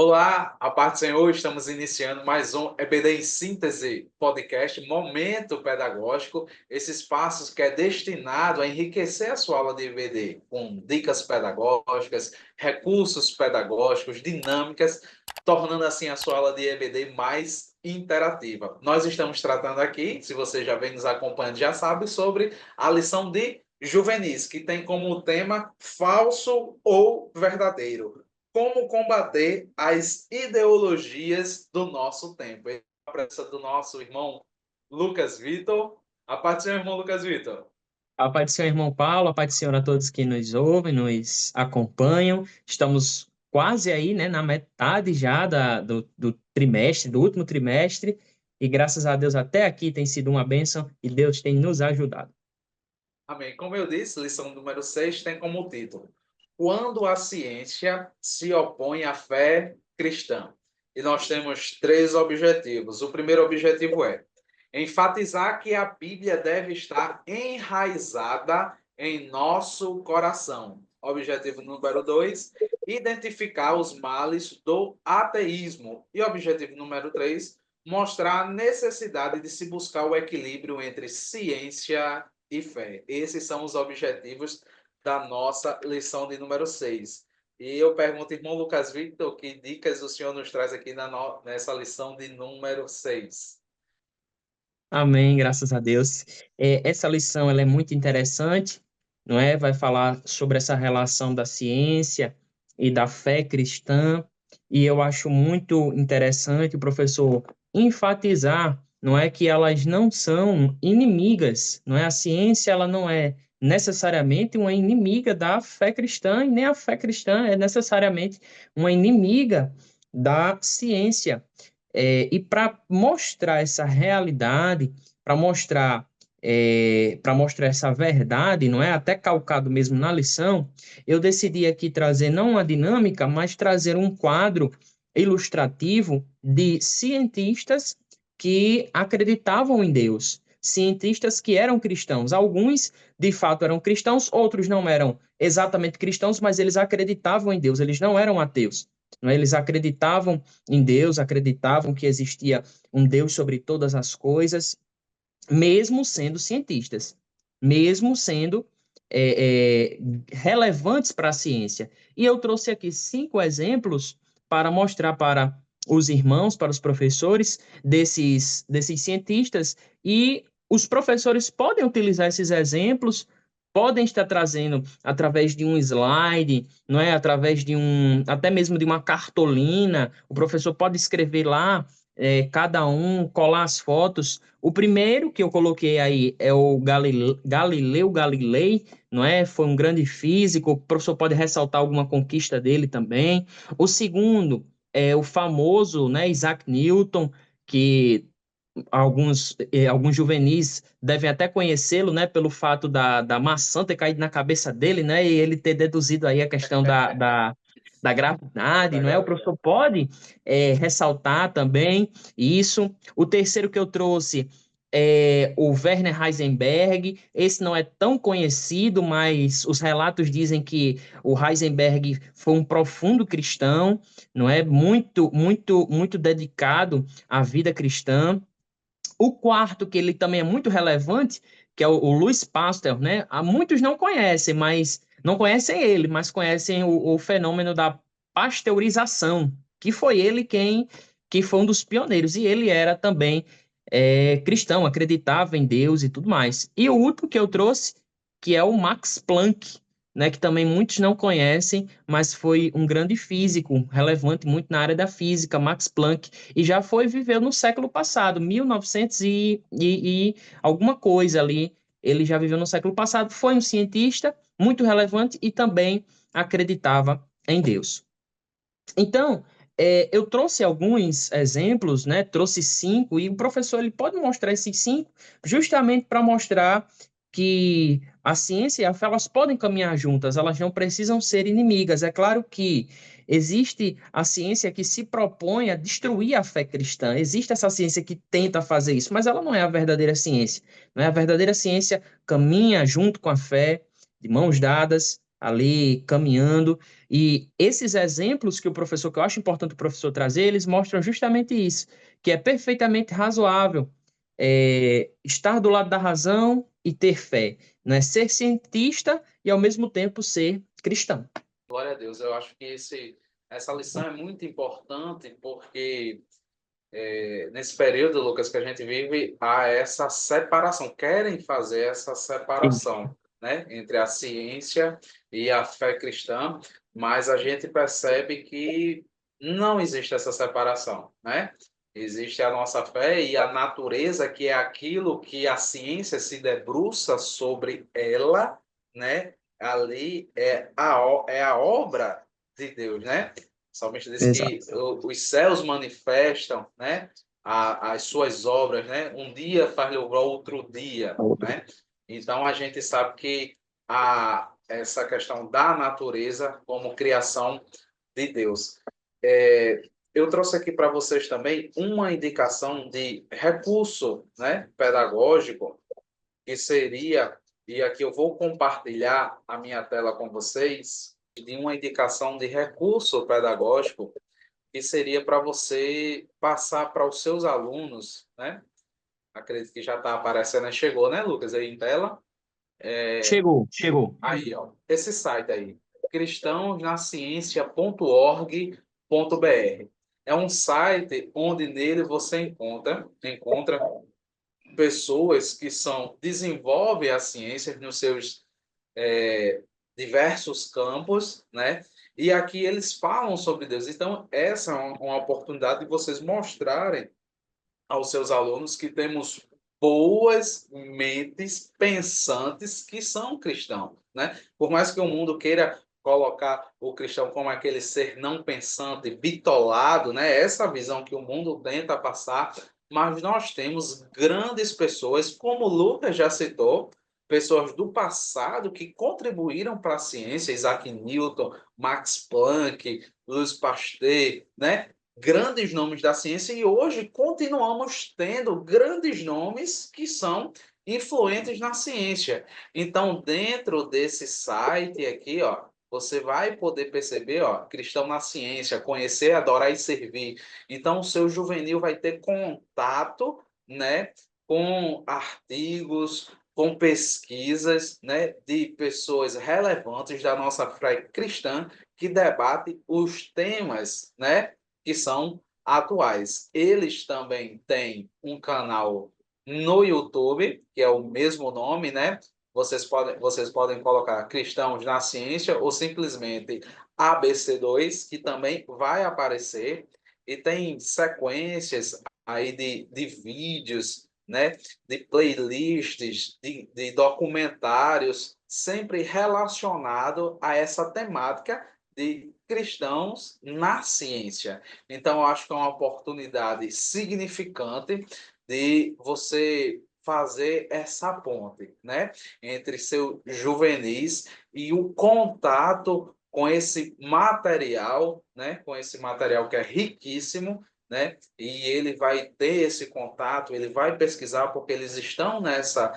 Olá, a paz do Senhor, estamos iniciando mais um EBD em Síntese podcast, Momento Pedagógico, esse espaço que é destinado a enriquecer a sua aula de EBD com dicas pedagógicas, recursos pedagógicos, dinâmicas, tornando assim a sua aula de EBD mais interativa. Nós estamos tratando aqui, se você já vem nos acompanhando, já sabe, sobre a lição de juvenis, que tem como tema falso ou verdadeiro. Como combater as ideologias do nosso tempo. A presença do nosso irmão Lucas Vitor. A parte do seu irmão Lucas Vitor. A paz do Senhor, irmão Paulo, a paz do Senhor a todos que nos ouvem, nos acompanham. Estamos quase aí, né, na metade já do trimestre, do último trimestre, e graças a Deus até aqui tem sido uma bênção e Deus tem nos ajudado. Amém. Como eu disse, lição número 6 tem como título: Quando a ciência se opõe à fé cristã. E nós temos três objetivos. O primeiro objetivo é enfatizar que a Bíblia deve estar enraizada em nosso coração. Objetivo número 2, identificar os males do ateísmo. E objetivo número 3, mostrar a necessidade de se buscar o equilíbrio entre ciência e fé. Esses são os objetivos da nossa lição de número 6. E eu pergunto, irmão Lucas Victor, que dicas o senhor nos traz aqui nessa lição de número 6? Amém, graças a Deus. Essa lição ela é muito interessante, não é? Vai falar sobre essa relação da ciência e da fé cristã, e eu acho muito interessante o professor enfatizar, não é, que elas não são inimigas, não é? A ciência ela não é necessariamente uma inimiga da fé cristã, e nem a fé cristã é necessariamente uma inimiga da ciência. E para mostrar essa realidade, para mostrar essa verdade, não é? Até calcado mesmo na lição, eu decidi aqui trazer não uma dinâmica, mas trazer um quadro ilustrativo de cientistas que acreditavam em Deus, cientistas que eram cristãos. Alguns, de fato, eram cristãos, outros não eram exatamente cristãos, mas eles acreditavam em Deus, eles não eram ateus. Não é? Eles acreditavam em Deus, acreditavam que existia um Deus sobre todas as coisas, mesmo sendo cientistas, mesmo sendo relevantes para a ciência. E eu trouxe aqui 5 exemplos para mostrar para os irmãos, para os professores desses cientistas, e os professores podem utilizar esses exemplos, podem estar trazendo através de um slide, não é? Através de até mesmo de uma cartolina, o professor pode escrever lá, cada um, colar as fotos. O primeiro que eu coloquei aí é o Galileu Galilei, não é? Foi um grande físico, o professor pode ressaltar alguma conquista dele também. O segundo é o famoso, né, Isaac Newton, que alguns juvenis devem até conhecê-lo, né, pelo fato da maçã ter caído na cabeça dele, né, e ele ter deduzido aí a questão da gravidade, Da não é? O gravidade. professor pode ressaltar também isso. O terceiro que eu trouxe é o Werner Heisenberg. Esse não é tão conhecido, mas os relatos dizem que o Heisenberg foi um profundo cristão, não é? Muito, muito, muito dedicado à vida cristã. O quarto, que ele também é muito relevante, que é o Louis Pasteur, né? Há muitos não conhecem, mas não conhecem ele, mas conhecem o fenômeno da pasteurização, que foi ele que foi um dos pioneiros, e ele era também cristão, acreditava em Deus e tudo mais. E o último que eu trouxe, que é o Max Planck, né, que também muitos não conhecem, mas foi um grande físico, relevante muito na área da física, Max Planck, e já viveu no século passado, 1900 e alguma coisa ali, ele já viveu no século passado, foi um cientista muito relevante e também acreditava em Deus. Então, eu trouxe alguns exemplos, né? Trouxe 5, e o professor ele pode mostrar esses 5 justamente para mostrar que a ciência e a fé elas podem caminhar juntas, elas não precisam ser inimigas. É claro que existe a ciência que se propõe a destruir a fé cristã, existe essa ciência que tenta fazer isso, mas ela não é a verdadeira ciência. Não é? A verdadeira ciência caminha junto com a fé, de mãos dadas, ali caminhando. E esses exemplos que o professor, que eu acho importante o professor trazer, eles mostram justamente isso, que é perfeitamente razoável estar do lado da razão e ter fé, né? Ser cientista e ao mesmo tempo ser cristão. Glória a Deus. Eu acho que essa lição é muito importante porque nesse período, Lucas, que a gente vive, há essa separação, querem fazer essa separação, né, entre a ciência e a fé cristã, mas a gente percebe que não existe essa separação, né? Existe a nossa fé e a natureza, que é aquilo que a ciência se debruça sobre ela, né? Ali é a obra de Deus, né? O salmista diz que Exato. os céus manifestam, né, as suas obras, né? Um dia faz lembrar outro dia, né? Então a gente sabe que essa questão da natureza como criação de Deus. Eu trouxe aqui para vocês também uma indicação de recurso, né, pedagógico, que seria, e aqui eu vou compartilhar a minha tela com vocês, de uma indicação de recurso pedagógico que seria para você passar para os seus alunos, né? Acredito que já está aparecendo, né? Chegou, né, Lucas, aí em tela? Chegou, chegou. Aí, ó, esse site aí, cristãosnaciencia.org.br. É um site onde nele você encontra pessoas que desenvolvem a ciência nos seus diversos campos, né? E aqui eles falam sobre Deus. Então, essa é uma oportunidade de vocês mostrarem aos seus alunos que temos boas mentes pensantes que são cristãos, né? Por mais que o mundo queira colocar o cristão como aquele ser não pensante, bitolado, né? Essa visão que o mundo tenta passar, mas nós temos grandes pessoas, como o Lucas já citou, pessoas do passado que contribuíram para a ciência, Isaac Newton, Max Planck, Louis Pasteur, né? Grandes nomes da ciência e hoje continuamos tendo grandes nomes que são influentes na ciência. Então, dentro desse site aqui, ó, você vai poder perceber, ó, cristão na ciência, conhecer, adorar e servir. Então, o seu juvenil vai ter contato, né, com artigos, com pesquisas, né, de pessoas relevantes da nossa fé cristã que debatem os temas, né, que são atuais. Eles também têm um canal no YouTube, que é o mesmo nome, né? Vocês podem colocar Cristãos na Ciência ou simplesmente ABC2, que também vai aparecer. E tem sequências aí de vídeos, né? De playlists, de documentários, sempre relacionado a essa temática de cristãos na ciência. Então, eu acho que é uma oportunidade significante de você fazer essa ponte, né, entre seu juvenis e o contato com esse material, né, com esse material que é riquíssimo, né, e ele vai ter esse contato, ele vai pesquisar porque eles estão nessa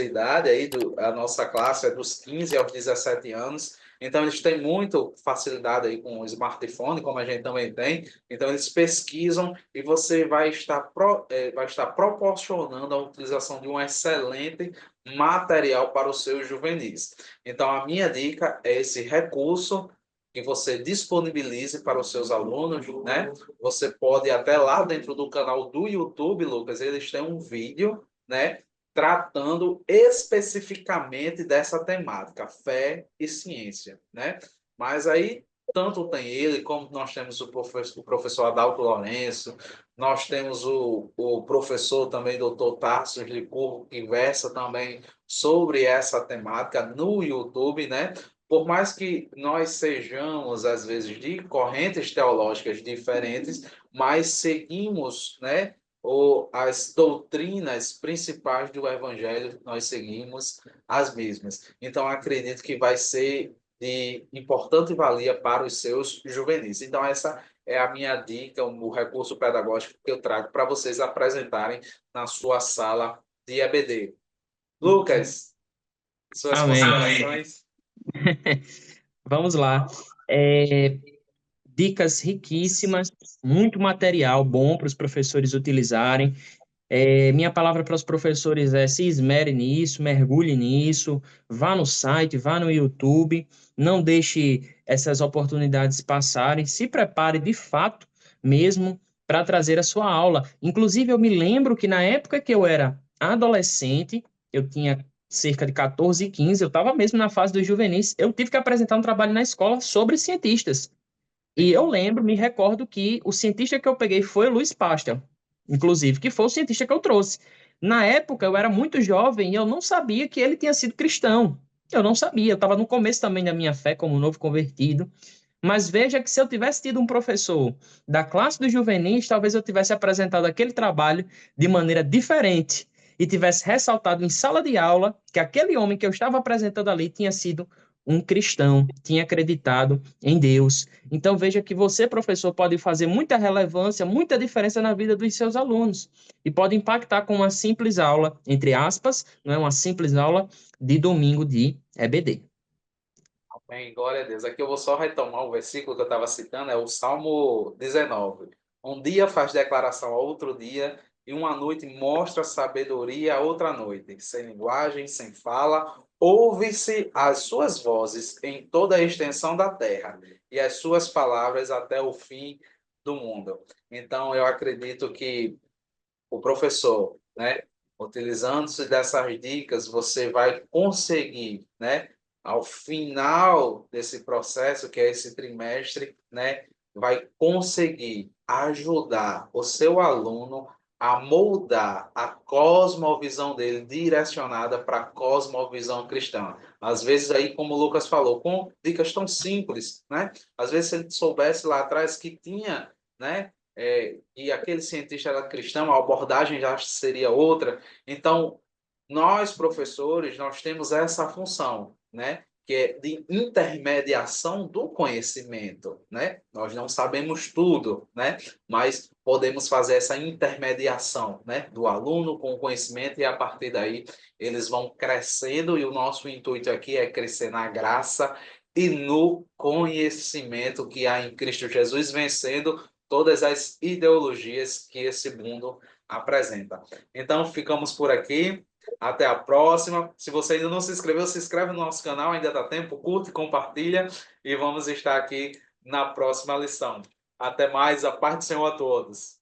idade aí a nossa classe é dos 15 aos 17 anos. Então, eles têm muita facilidade aí com o smartphone, como a gente também tem. Então, eles pesquisam e você vai estar proporcionando a utilização de um excelente material para os seus juvenis. Então, a minha dica é esse recurso que você disponibilize para os seus alunos, né? Você pode até lá dentro do canal do YouTube, Lucas, eles têm um vídeo, né? Tratando especificamente dessa temática, fé e ciência, né? Mas aí, tanto tem ele, como nós temos o professor Adalto Lourenço, nós temos o professor também, doutor Tarso Licurgo, que versa também sobre essa temática no YouTube, né? Por mais que nós sejamos, às vezes, de correntes teológicas diferentes, mas seguimos, né, ou as doutrinas principais do Evangelho, nós seguimos as mesmas. Então, acredito que vai ser de importante valia para os seus juvenis. Então, essa é a minha dica, o recurso pedagógico que eu trago para vocês apresentarem na sua sala de EBD. Lucas, suas Amém. considerações? Vamos lá. É, dicas riquíssimas, muito material bom para os professores utilizarem. Minha palavra para os professores é: se esmere nisso, mergulhe nisso, vá no site, vá no YouTube, não deixe essas oportunidades passarem, se prepare de fato mesmo para trazer a sua aula. Inclusive, eu me lembro que na época que eu era adolescente, eu tinha cerca de 14, 15, eu estava mesmo na fase dos juvenis, eu tive que apresentar um trabalho na escola sobre cientistas. E eu Sim, lembro, me recordo que o cientista que eu peguei foi o Louis Pasteur, inclusive, que foi o cientista que eu trouxe. Na época, eu era muito jovem e eu não sabia que ele tinha sido cristão. Eu não sabia, eu estava no começo também da minha fé como novo convertido. Mas veja que se eu tivesse tido um professor da classe dos juvenis, talvez eu tivesse apresentado aquele trabalho de maneira diferente e tivesse ressaltado em sala de aula que aquele homem que eu estava apresentando ali tinha sido um cristão, tinha acreditado em Deus. Então veja que você, professor, pode fazer muita relevância, muita diferença na vida dos seus alunos e pode impactar com uma simples aula, entre aspas, não é uma simples aula de domingo de EBD. amém, glória a Deus. Aqui eu vou só retomar o versículo que eu estava citando, é o Salmo 19. Um dia faz declaração a outro dia, e uma noite mostra sabedoria a outra noite. Sem linguagem, sem fala, ouve-se as suas vozes em toda a extensão da terra, e as suas palavras até o fim do mundo. Então, eu acredito que o professor, né, utilizando-se dessas dicas, você vai conseguir, né, ao final desse processo, que é esse trimestre, né, vai conseguir ajudar o seu aluno a moldar a cosmovisão dele direcionada para a cosmovisão cristã. Às vezes aí, como o Lucas falou, com dicas tão simples, né? Às vezes se ele soubesse lá atrás que tinha, né, e aquele cientista era cristão, a abordagem já seria outra. Então, nós, professores, nós temos essa função, né? Que é de intermediação do conhecimento, né? Nós não sabemos tudo, né? Mas podemos fazer essa intermediação, né? Do aluno com o conhecimento e a partir daí eles vão crescendo e o nosso intuito aqui é crescer na graça e no conhecimento que há em Cristo Jesus, vencendo todas as ideologias que esse mundo apresenta. Então, ficamos por aqui. Até a próxima. Se você ainda não se inscreveu, se inscreve no nosso canal, ainda dá tempo, curte, compartilha e vamos estar aqui na próxima lição. Até mais, a paz do Senhor a todos.